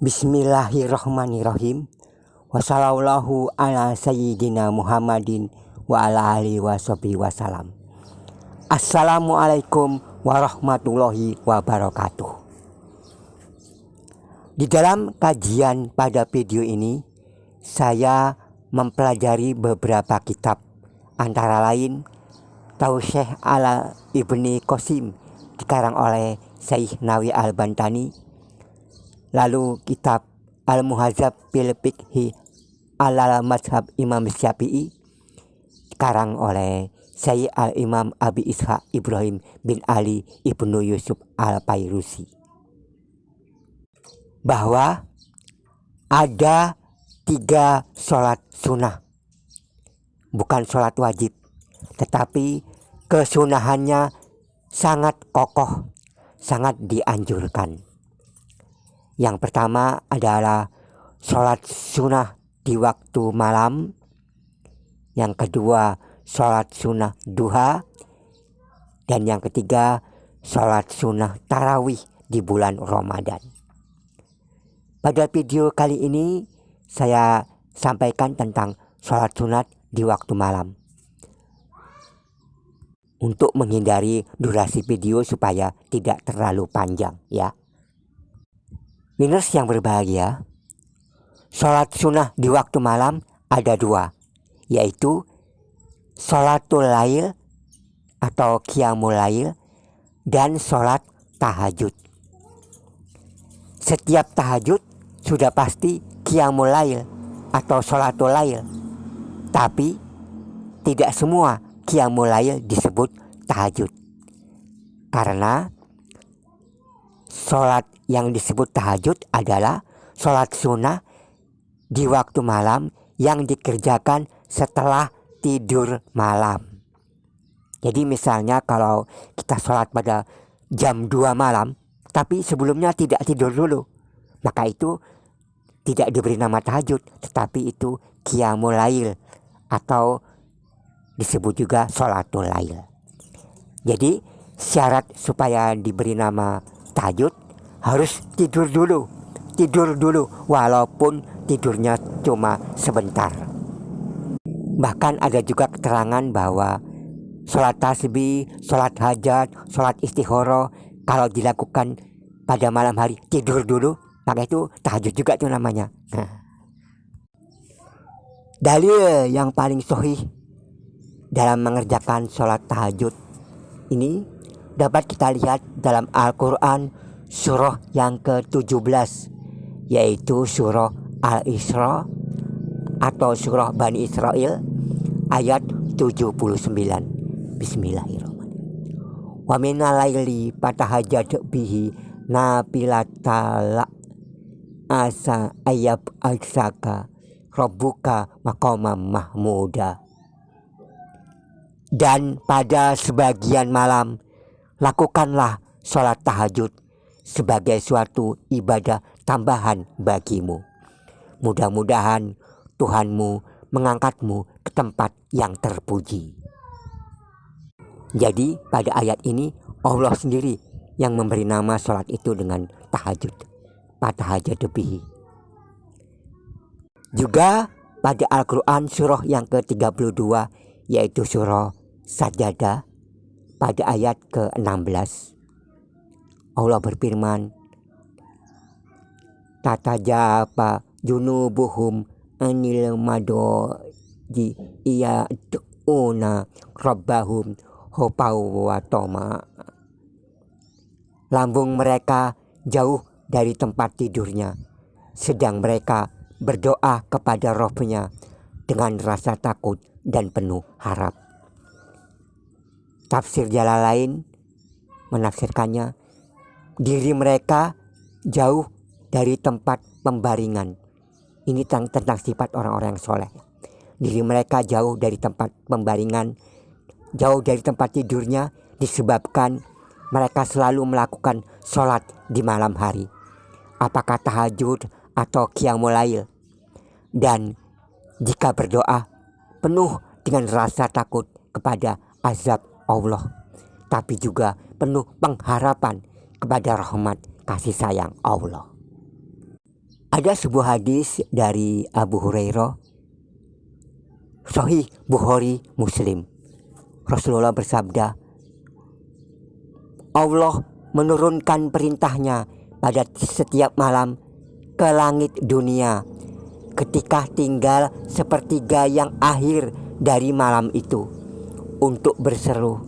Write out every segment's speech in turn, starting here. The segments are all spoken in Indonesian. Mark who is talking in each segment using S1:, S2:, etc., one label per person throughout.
S1: Bismillahirrahmanirrahim. Wassallallahu ala sayyidina Muhammadin wa ala alihi washabihi wasallam. Assalamualaikum warahmatullahi wabarakatuh. Di dalam kajian pada video ini, saya mempelajari beberapa kitab, antara lain Tausyih ala Ibni Qasim dikarang oleh Syekh Nawawi Al-Bantani, lalu kitab Al-Muhadzab fil Fiqhi ala Mazhab Imam Syafi'i dikarang oleh Syekh Al-Imam Abi Ishaq Ibrahim bin Ali Ibnu Yusuf Al-Fayruzi, bahwa ada 3 sholat sunnah, bukan sholat wajib, tetapi kesunahannya sangat kokoh, sangat dianjurkan. Yang pertama adalah sholat sunnah di waktu malam. Yang kedua sholat sunnah duha. Dan yang ketiga sholat sunnah tarawih di bulan Ramadan. Pada video kali ini saya sampaikan tentang sholat sunat di waktu malam, untuk menghindari durasi video supaya tidak terlalu panjang ya. Minus yang berbahagia, sholat sunnah di waktu malam ada 2, yaitu sholatul lail atau qiyamul lail dan sholat tahajud. Setiap tahajud sudah pasti qiyamul lail atau sholatul lail, tapi tidak semua qiyamul lail disebut tahajud, karena sholat yang disebut tahajud adalah sholat sunnah di waktu malam yang dikerjakan setelah tidur malam. Jadi misalnya kalau kita sholat pada jam 2 malam, tapi sebelumnya tidak tidur dulu, maka itu tidak diberi nama tahajud, tetapi itu qiyamul lail atau disebut juga sholatul lail. Jadi syarat supaya diberi nama tahajud harus tidur dulu walaupun tidurnya cuma sebentar. Bahkan ada juga keterangan bahwa sholat tasbih, sholat hajat, sholat istikharah kalau dilakukan pada malam hari tidur dulu, maka itu tahajud juga itu namanya. Dalil yang paling sahih dalam mengerjakan sholat tahajud ini dapat kita lihat dalam Al-Quran surah yang ke-17, yaitu surah Al-Isra atau surah Bani Israel ayat 79. Bismillahirrahmanirrahim. Wa minal laili fatahajjad bihi nafilatala asa ayyab aksaka rabbuka maqamam mahmuda. Dan pada sebagian malam lakukanlah sholat tahajud sebagai suatu ibadah tambahan bagimu. Mudah-mudahan Tuhanmu mengangkatmu ke tempat yang terpuji. Jadi pada ayat ini Allah sendiri yang memberi nama sholat itu dengan tahajud, fatahajjad bihi. Juga pada Al-Quran surah yang ke-32, yaitu surah Sajadah pada ayat ke-16, Allah berfirman, tatajafa junubuhum anil madoji iyad'una rabbahum khawfan wa tama. Lambung mereka jauh dari tempat tidurnya, sedang mereka berdoa kepada Rabb-nya dengan rasa takut dan penuh harap. Tafsir Jalalain menafsirkannya, diri mereka jauh dari tempat pembaringan. Ini tentang sifat orang-orang yang soleh. Diri mereka jauh dari tempat pembaringan, jauh dari tempat tidurnya, disebabkan mereka selalu melakukan sholat di malam hari, apakah tahajud atau qiyamul lail. Dan jika berdoa penuh dengan rasa takut kepada azab Allah, tapi juga penuh pengharapan kepada rahmat kasih sayang Allah. Ada sebuah hadis dari Abu Hurairah, Sahih Bukhari Muslim. Rasulullah bersabda, Allah menurunkan perintahnya pada setiap malam ke langit dunia ketika tinggal sepertiga yang akhir dari malam itu untuk berseru,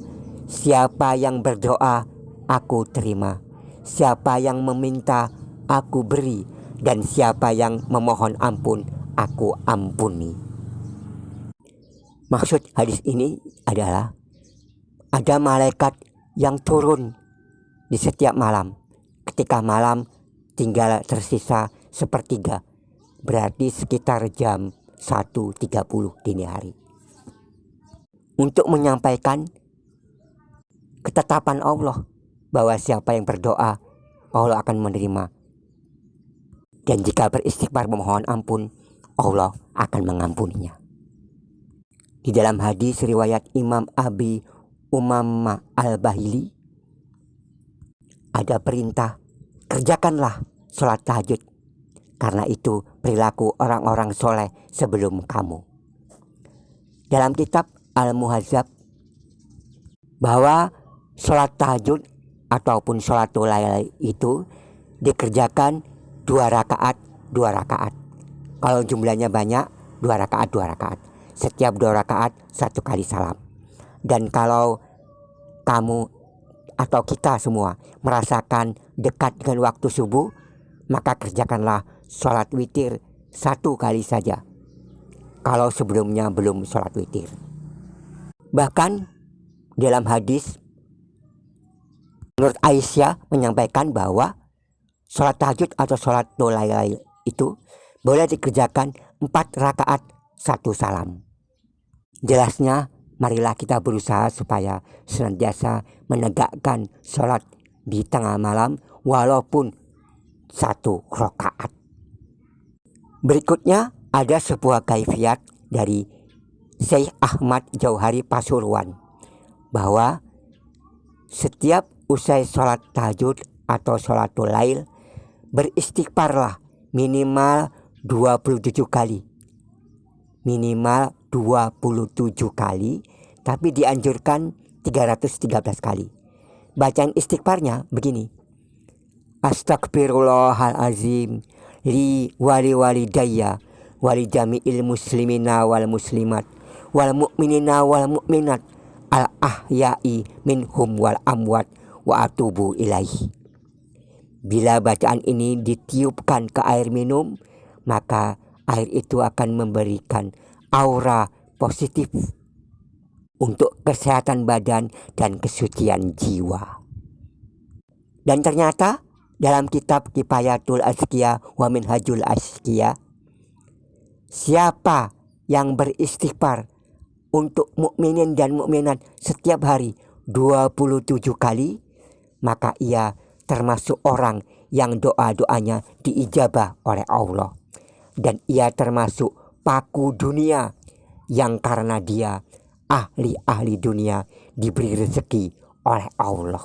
S1: siapa yang berdoa aku terima, siapa yang meminta aku beri, dan siapa yang memohon ampun aku ampuni. Maksud hadis ini adalah ada malaikat yang turun di setiap malam ketika malam tinggal tersisa sepertiga, berarti sekitar jam 1.30 dini hari, untuk menyampaikan ketetapan Allah bahwa siapa yang berdoa Allah akan menerima, dan jika beristighfar memohon ampun Allah akan mengampuninya. Di dalam hadis riwayat Imam Abi Umamah Al-Bahili ada perintah, kerjakanlah sholat tahajud, karena itu perilaku orang-orang soleh sebelum kamu. Dalam kitab Al-Muhadzab bahwa sholat tahajud ataupun sholatul lail itu dikerjakan 2 rakaat 2 rakaat. Kalau jumlahnya banyak 2 rakaat 2 rakaat. Setiap 2 rakaat 1 kali salam. Dan kalau kamu atau kita semua merasakan dekat dengan waktu subuh, maka kerjakanlah sholat witir 1 kali saja kalau sebelumnya belum sholat witir. Bahkan dalam hadis menurut Aisyah menyampaikan bahwa sholat tahajud atau sholat lail itu boleh dikerjakan 4 rakaat 1 salam. Jelasnya, marilah kita berusaha supaya senantiasa menegakkan sholat di tengah malam walaupun 1 rakaat. Berikutnya ada sebuah kaifiat dari Syekh Ahmad Jauhari Pasuruan bahwa setiap usai sholat tahajud atau sholatul lail beristighfarlah minimal 27 kali. Minimal 27 kali, tapi dianjurkan 313 kali. Bacaan istighfarnya begini: Astagfirullahalazim li wali walidayya wali jami'il muslimina wal muslimat wal mu'minina wal mu'minat al ahya'i minhum wal amwat wa atubu ilaihi. Bila bacaan ini ditiupkan ke air minum, maka air itu akan memberikan aura positif untuk kesehatan badan dan kesucian jiwa. Dan ternyata dalam kitab Kifayatul Azkiya wa Minhajul Azkiya, siapa yang beristighfar untuk mukminin dan mukminat setiap hari 27 kali, maka ia termasuk orang yang doa-doanya diijabah oleh Allah. Dan ia termasuk paku dunia yang karena dia ahli-ahli dunia diberi rezeki oleh Allah.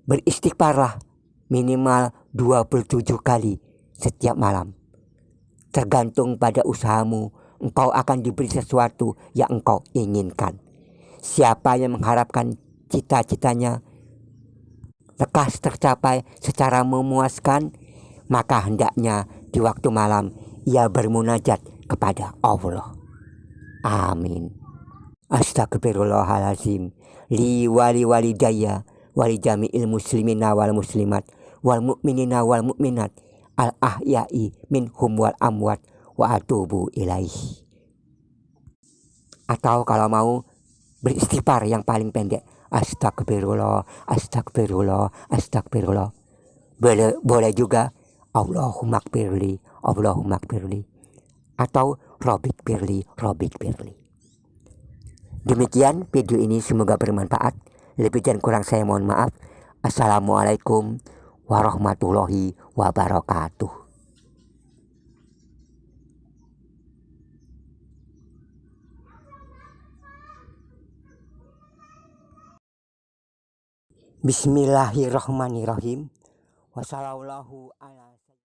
S1: Beristighfarlah minimal 27 kali setiap malam. Tergantung pada usahamu, engkau akan diberi sesuatu yang engkau inginkan. Siapa yang mengharapkan cita-citanya lekas tercapai secara memuaskan, maka hendaknya di waktu malam ia bermunajat kepada Allah. Amin. Astagfirullahalazim li wali walidayya wali jami'il muslimina wal muslimat wal mu'minina wal mu'minat al ahya'i minhum wal amwat wa atubu ilaihi. Atau kalau mau beristighfar yang paling pendek, astagfirullah, astagfirullah, astagfirullah. Boleh juga Allahumma gfirli, Allahumma gfirli, atau Robbik firli, Robbik firli. Demikian video ini, semoga bermanfaat. Lebih dan kurang saya mohon maaf. Assalamualaikum warahmatullahi wabarakatuh. Bismillahirrahmanirrahim. Wassallallahu ala